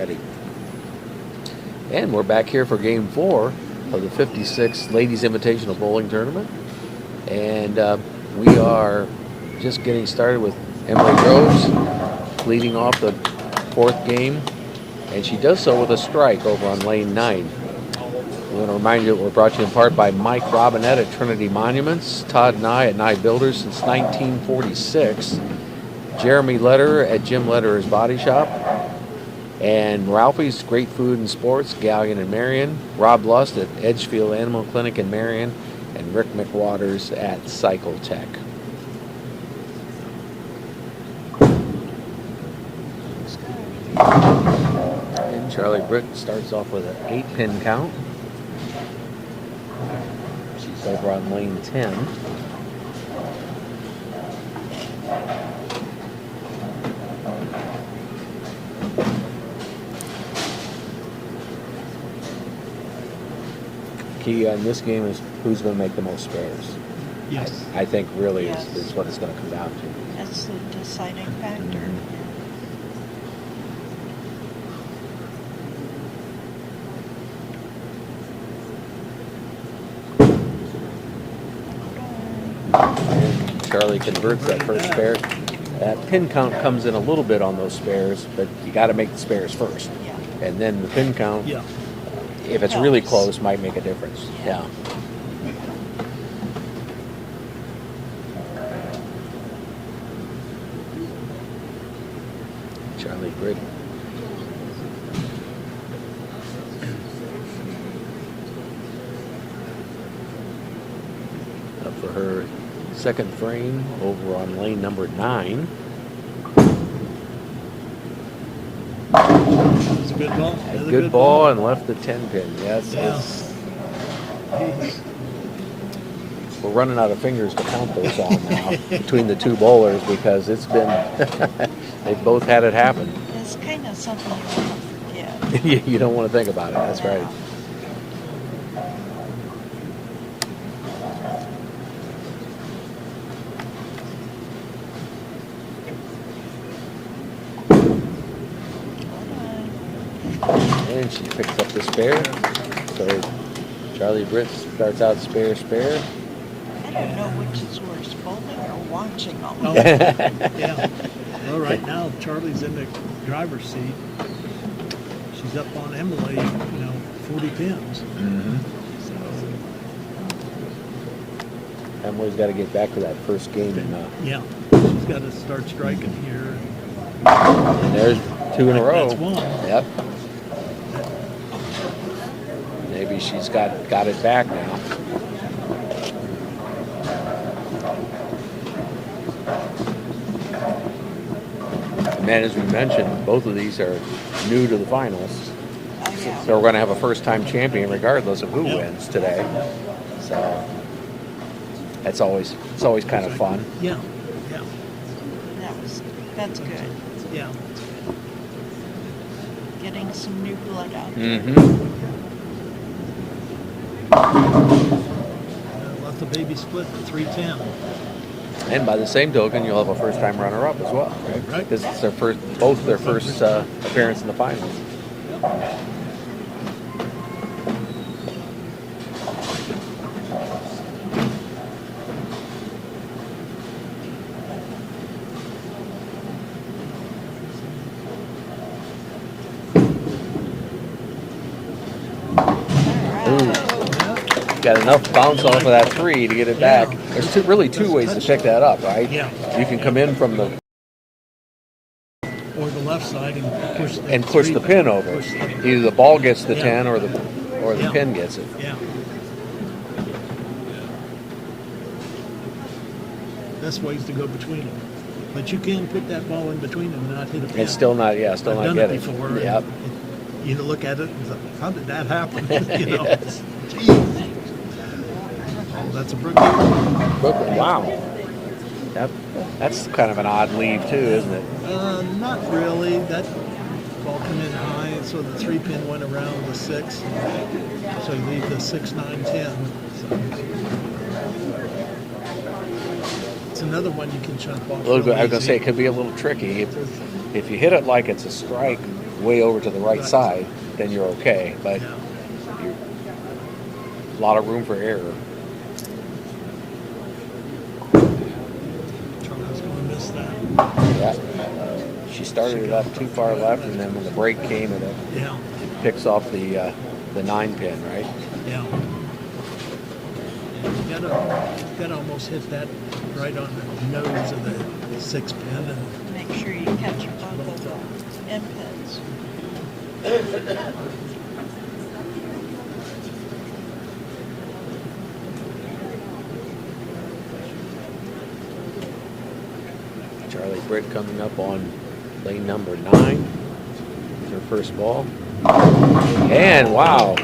already. And we're back here for Game 4 of the 56th Ladies Invitational Bowling Tournament. And we are just getting started with Emily Groves leading off the 4th game. And she does so with a strike over on lane 9. We want to remind you that we're brought to you in part by Mike Robinette at Trinity Monuments, Todd Nye at Nye Builders since 1946, Jeremy Lederer at Jim Lederer's Body Shop, and Ralphie's Great Food and Sports, Galleon and Marion, Rob Lust at Edgefield Animal Clinic in Marion, and Rick McWaters at Cycle Tech. And Charlie Britt starts off with an 8-pin count. She's over on lane 10. Key on this game is who's going to make the most spares. Yes. I think really is what it's going to come down to. That's the deciding factor. Mm-hmm. Charlie converts that first spare. That pin count comes in a little bit on those spares, but you got to make the spares first. Yeah. And then the pin count, if it's really close, might make a difference. Yeah. Charlie Britt. Up for her second frame over on lane number 9. It's a good ball. A good ball and left the 10 pin. Yes. We're running out of fingers to count those on now between the two bowlers because it's been, they've both had it happen. It's kind of something you want to forget. You don't want to think about it. That's right. And she picks up the spare. So Charlie Britt starts out spare. I don't know which is worse, bowling or watching all of it. it. Yeah. Well, right now, Charlie's in the driver's seat. She's up on Emily, 40 pins. Mm-hmm. So Emily's got to get back to that first game. Yeah. She's got to start striking here. And there's 2 in a row. That's 1. Yep. Maybe she's got it back now. And as we mentioned, both of these are new to the finals. Oh, yeah. So we're going to have a first-time champion regardless of who wins today. So it's always kind of fun. Yeah. That's good. Yeah. Getting some new blood out there. Mm-hmm. Let the baby split to 310. And by the same token, you'll have a first-time runner-up as well, right? Because it's both their first appearance in the finals. Got enough bounce off of that 3 to get it back. There's really two ways to pick that up, right? Yeah. You can come in from the or the left side and push the pin over. Either the ball gets the 10 or the pin gets it. Yeah. Best ways to go between them. But you can put that ball in between them and not hit a pin. And still not get done it. It before. Yep. You look at it and say, how did that happen? Yes. Oh, that's a Brooklyn. Brooklyn, wow. That's kind of an odd leave too, isn't it? Not really. That ball came in high, so the 3-pin went around the 6. So you leave the 6, 9, 10. So it's another one you can chop off. I was going to say it could be a little tricky. If you hit it like it's a strike way over to the right side, then you're okay. But Yeah. you're, a lot of room for error. Charlie's going to miss that. Yeah. She started it up too far left, and then when the break came, it Yeah. picks off the 9 pin, right? Yeah. You gotta almost hit that right on the nose of the 6 pin, and Make sure you catch both of the end pins. Charlie Britt coming up on lane number 9. Her first ball. And wow,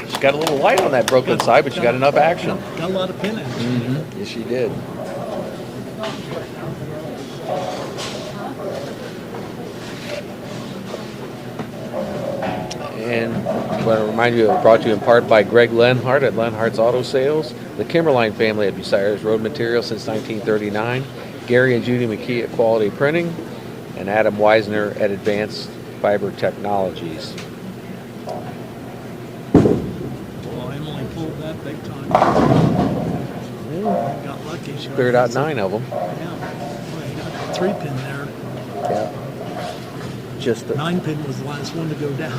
she got a little light on that Brooklyn side, but she got enough action. got a lot of pin action. Mm-hmm. Yes, she did. And I want to remind you, brought to you in part by Greg Lenhart at Lenhart's Auto Sales, the Kimberline family at Bucyrus Road Material since 1939, Gary and Judy McKee at Quality Printing, and Adam Weisner at Advanced Fiber Technologies. Well, Emily pulled that big time. Got lucky. She Cleared out 9 of them. Yeah. Well, you got a 3 pin there. Yeah. Just 9 pin was the last one to go down.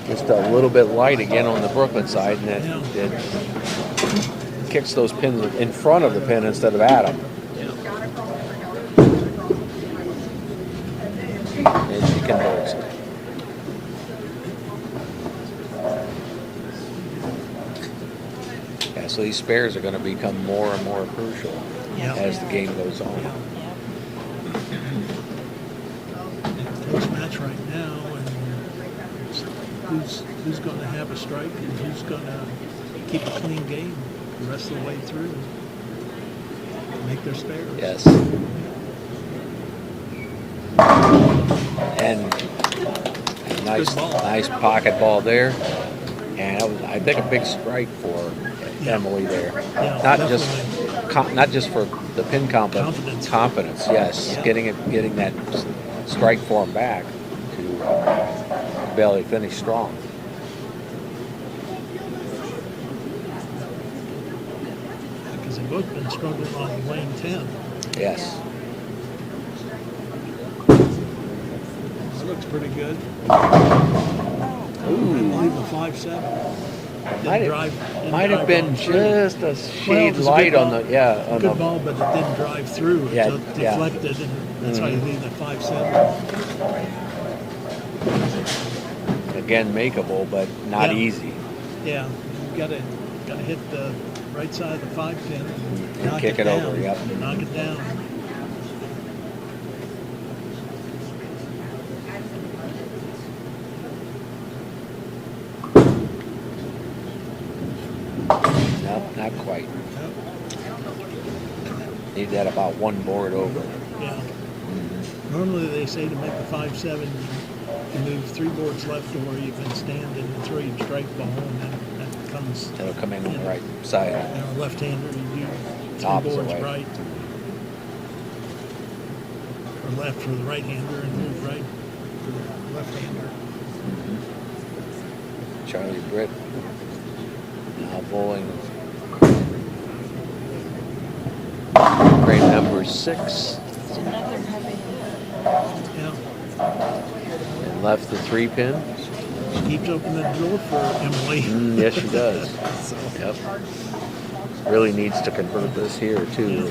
just a little bit light again on the Brooklyn side, and it kicks those pins in front of the pin instead of at them. And she converts it. Yeah, so these spares are going to become more and more crucial as the game goes on. Yeah. Close match right now, and who's going to have a strike and who's going to keep a clean game the rest of the way through, make their spares. Yes. And nice pocket ball there, and that was, I think, a big strike for Emily there. Yeah, not just for the pin count, but confidence. Yes, Yeah. getting that strike for him back to Belly finish strong. Because they've both been struggling on lane 10. Yes. That looks pretty good. Ooh. I believe the 5-7. Might have been just a shade light on the good ball, but it didn't drive through. It deflected, and that's why you leave the 5-7. Again, makeable, but not easy. Yeah, you gotta hit the right side of the 5 pin and knock kick it it down. over. Yep. Knock it down. Nope, not quite. Yep. Need that about 1 board over. Yeah. Normally they say to make the 5-7, you move 3 boards left, or you can stand and throw your strike ball, and then that comes. That'll come in on the right side. Left-hander, you do 3 Opposite boards way. right, or left for the right-hander, and move right for the left-hander. Charlie Britt now bowling grade number 6, It's another heavy hit. Yeah. and left the 3 pin. She keeps opening the door for Emily. Yes, she does. So, Yep. Really needs to convert this here too.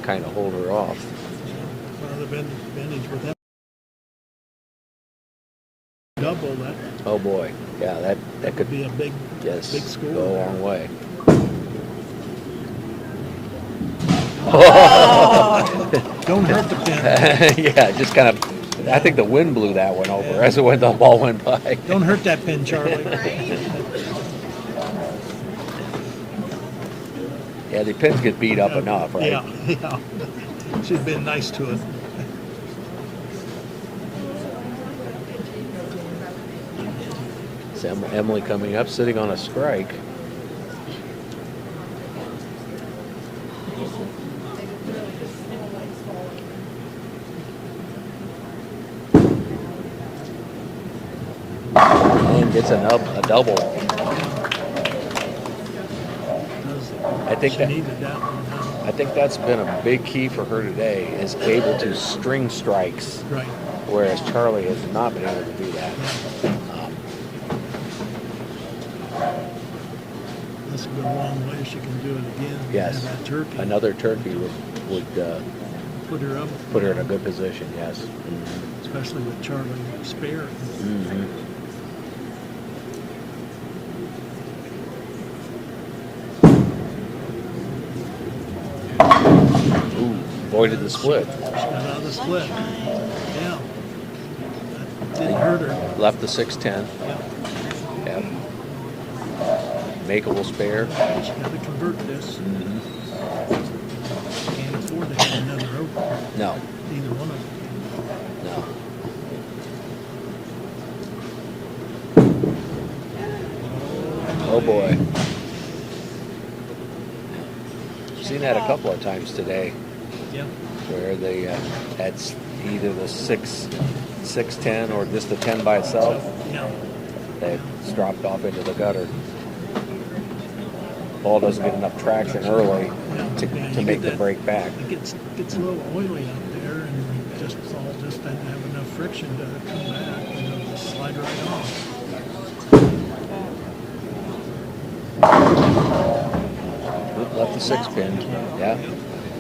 Kind of hold her off. well, the advantage with that double, that Oh boy, yeah, that could could be a big score. go a long way. Don't hurt the pin. Yeah, just kind of. I think the wind blew that one over as the ball went by. Don't hurt that pin, Charlie. Yeah, the pins get beat up enough, right? Yeah. She's been nice to it. So Emily coming up, sitting on a strike. gets a double. I think She that needed that one. I think that's been a big key for her today, is able to string strikes, Right. whereas Charlie has not been able to do that. This will go a long way. She can do it again. Yes, And that turkey. another turkey would Put her up. put her in a good position. Yes. Mm-hmm. Especially with Charlie spare. Mm-hmm. Ooh, avoided the split. She got out of the split. Sunshine. Yeah. That didn't hurt her. Left the 610. Yeah. Yep. Makeable spare. She got to convert this. Mm-hmm. Can't afford to have another open. No, Either one of them. no. Oh boy. Seen that a couple of times today, Yeah. where they that's either the 610 or just the 10 by itself. Yeah. It's dropped off into the gutter. Ball doesn't get enough traction early to You make get the break back. It gets a little oily out there, and just ball just doesn't have enough friction to come back, and it'll just slide right off. Left the 6-pin. Yeah.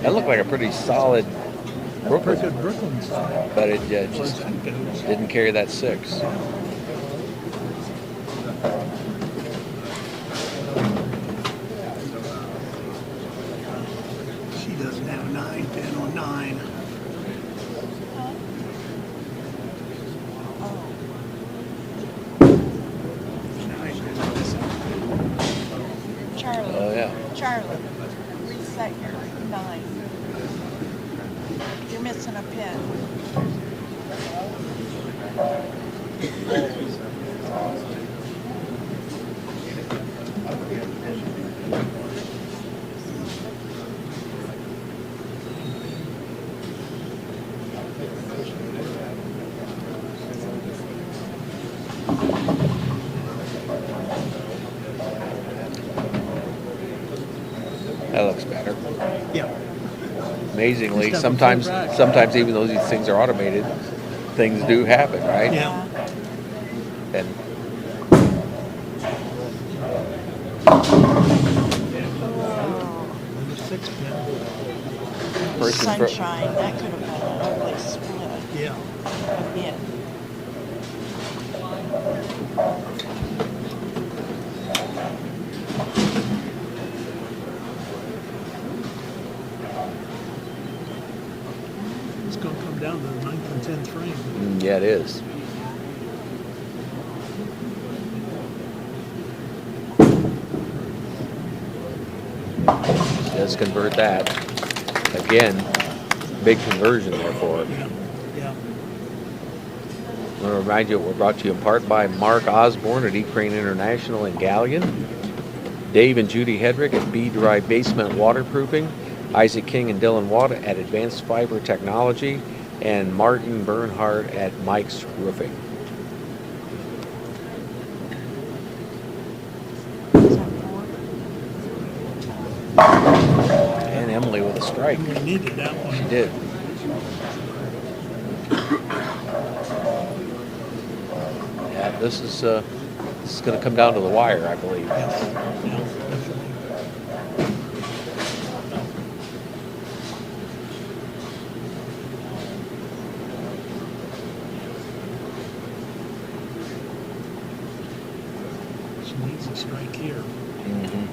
That looked like a pretty solid Pretty Brooklyn, good Brooklyn style. but it As far as just that goes. didn't carry that 6. She doesn't have 9, 10 or 9. Charlie. Oh yeah. Charlie, reset your 9. You're missing a pin. That looks better. Yeah. Amazingly, Just have a full sometimes rack. even though these things are automated, things do happen, right? Yeah. And And the 6-pin. person for, Sunshine, that could have been an ugly split. Yeah. A bit. It's going to come down to the 9th and 10th frame. yeah, it is. Does convert that. Again, big conversion there for her. Yeah. Yeah. I want to remind you, we're brought to you in part by Mark Osborne at E-Crane International in Gallion, Dave and Judy Hedrick at B-Dry Basement Waterproofing, Isaac King and Dylan Watt at Advanced Fiber Technology, and Martin Bernhardt at Mike's Roofing. Is that 4? And Emily with a strike. We needed that one. She did. Yeah, this is going to come down to the wire, I believe. Yes. Yeah, definitely. She needs a strike here. Mm-hmm.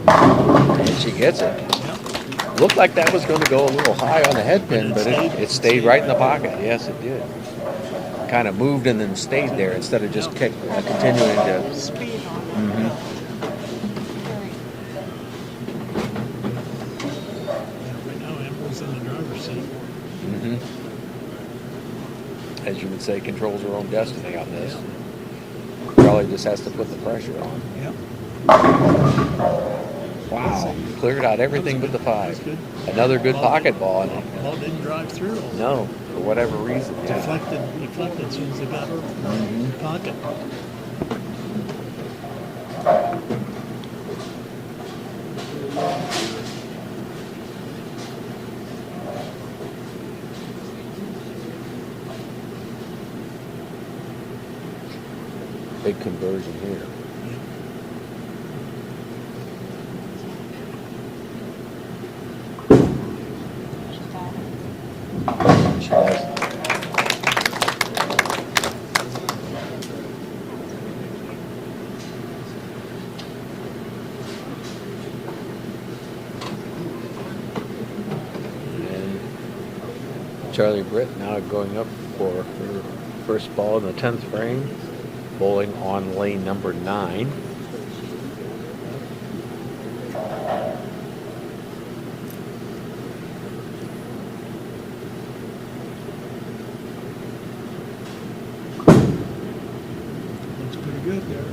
And she gets it. Yep. Looked like that was going to go a little high on the head pin, but it stayed right in the pocket. Yes, it did. Kind of moved and then stayed there instead of just continuing to. Speed on it. Mhm. Very. Yeah, right now Emily's in the driver's seat. Mm-hmm. As you would say, controls her own destiny on this. Probably just has to put the pressure on. Yep. Wow, cleared out everything but the That's 5. good. Another good Ball pocket ball. And Ball didn't drive through. no, for whatever reason. Yeah. Deflected as soon as it got over the pocket. Big conversion here. She does. And Charlie Britt now going up for her first ball in the 10th frame, bowling on lane number 9. Looks pretty good there.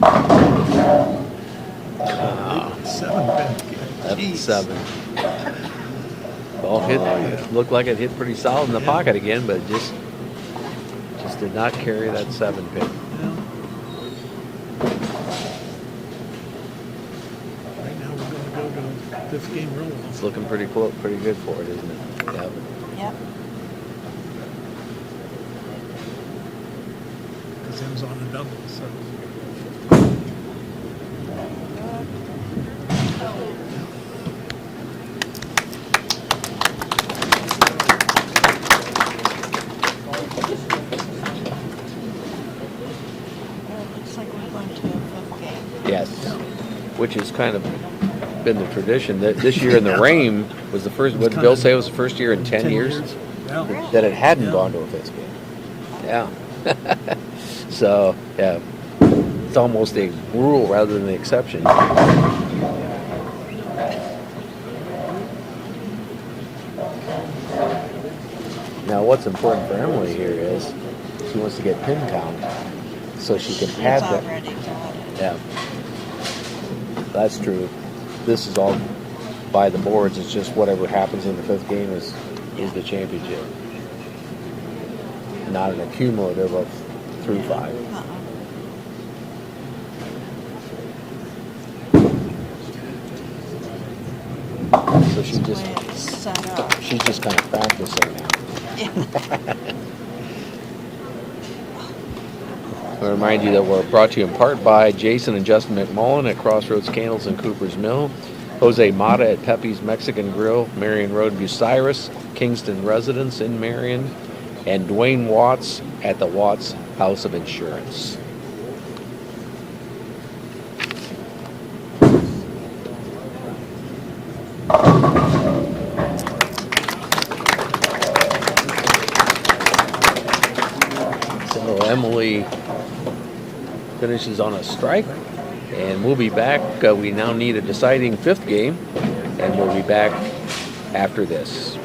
Wow. 7 pin. Left Jeez. 7. Ball hit. yeah. Looked like it hit pretty solid in the Yeah. pocket again, but just did not carry that 7 pin. Yeah. Right now we're going to go to 5th game roll. It's looking pretty close, pretty good for it, isn't it? Yep. Yep. Because M's on a double, so. Well, it looks like we're going to a 5th game. Yes. Which has kind of been the tradition. That this year in the rain was the first. What did Bill say was the first year in 10 years Yeah. that it hadn't Yeah. gone to a 5th game. Yeah. So yeah, it's almost a rule rather than the exception. Now, what's important for Emily here is she wants to get pin count so she can She's pad that. already got it. Yeah, that's true. This is all by the boards. It's just whatever happens in the 5th game is the championship, not an accumulative of through 5. Uh-uh. So she That's the just way it's set up. she's just kind of practicing now. I remind you that we're brought to you in part by Jason and Justin McMullen at Crossroads Candles in Cooper's Mill, Jose Mata at Pepe's Mexican Grill, Marion Road, Bucyrus, Kingston Residence in Marion, and Dwayne Watts at the Watts House of Insurance. So Emily finishes on a strike, and we'll be back. We now need a deciding 5th game, and we'll be back after this.